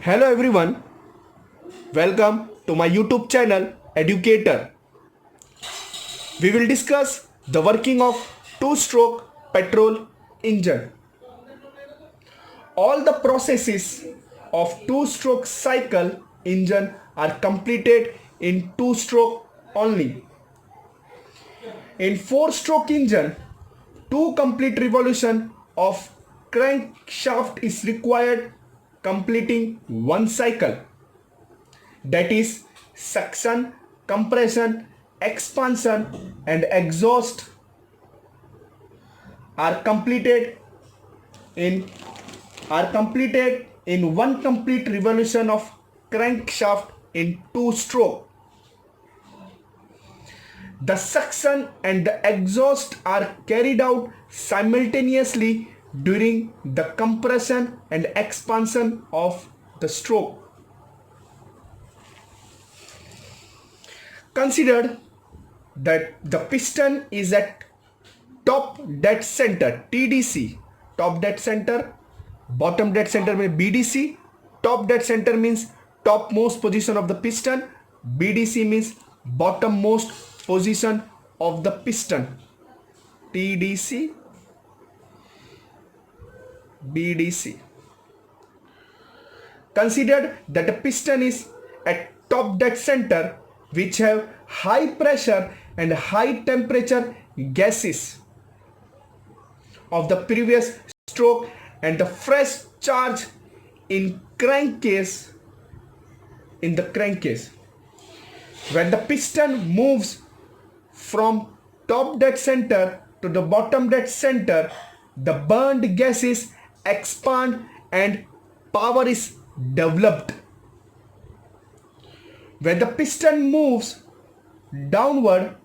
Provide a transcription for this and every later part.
Hello everyone, welcome to my YouTube channel Educator. We will discuss the working of two-stroke petrol engine. All the processes of two-stroke cycle engine are completed in two-stroke only. In four-stroke engine, two complete revolution of crankshaft is required, completing one cycle. That is suction, compression, expansion and exhaust are completed in one complete revolution of crankshaft in two stroke. The suction and the exhaust are carried out simultaneously during the compression and expansion of the stroke. Consider that the piston is at top dead center TDC, top dead center, bottom dead center means BDC. Top dead center means topmost position of the piston, BDC means bottommost position of the piston. TDC, BDC. Consider that the piston is at top dead center, which have high pressure and high temperature gases of the previous stroke and the fresh charge in crankcase. When the piston moves from top dead center to the bottom dead center, the burned gases expand and power is developed. When the piston moves downward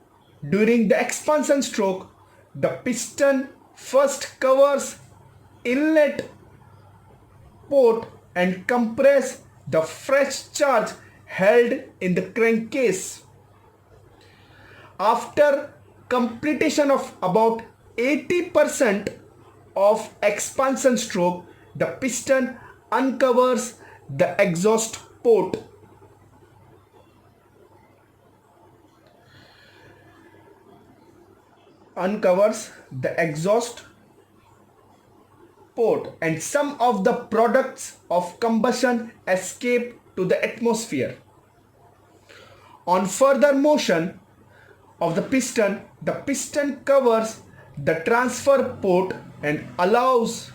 during the expansion stroke, the piston first covers inlet port and compress the fresh charge held in the crankcase. After completion of about 80% of expansion stroke, the piston uncovers the exhaust port. And some of the products of combustion escape to the atmosphere. On further motion of the piston covers the transfer port and allows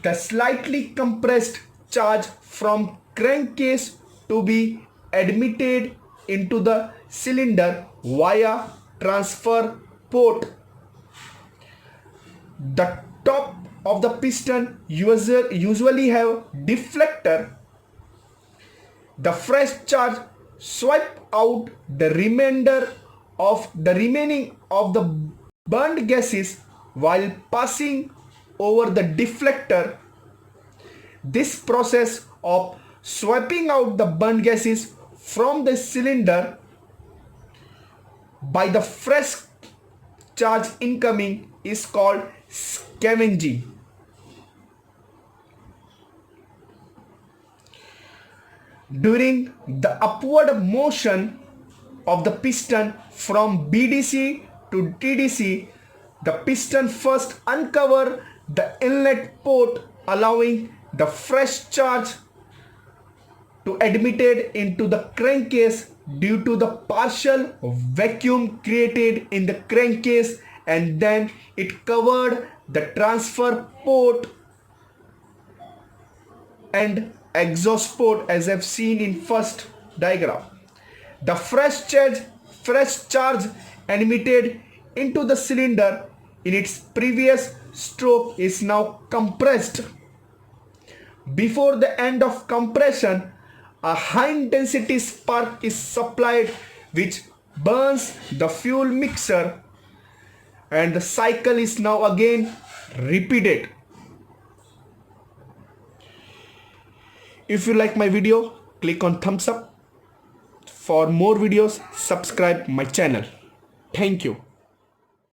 the slightly compressed charge from crankcase to be admitted into the cylinder via transfer port. The top of the piston usually have deflector. The fresh charge swipe out the remaining of the burned gases while passing over the deflector. This process of swiping out the burned gases from the cylinder by the fresh charge incoming is called scavenging. During the upward motion of the piston from BDC to TDC, the piston first uncover the inlet port, allowing the fresh charge to admitted into the crankcase due to the partial vacuum created in the crankcase, and then it covered the transfer port and exhaust port as I've seen in first diagram. The fresh charge admitted into the cylinder in its previous stroke is now compressed. Before the end of compression, a high intensity spark is supplied which burns the fuel mixture, and the cycle is now again repeated. If you like my video, click on thumbs up. For more videos, subscribe my channel. Thank you.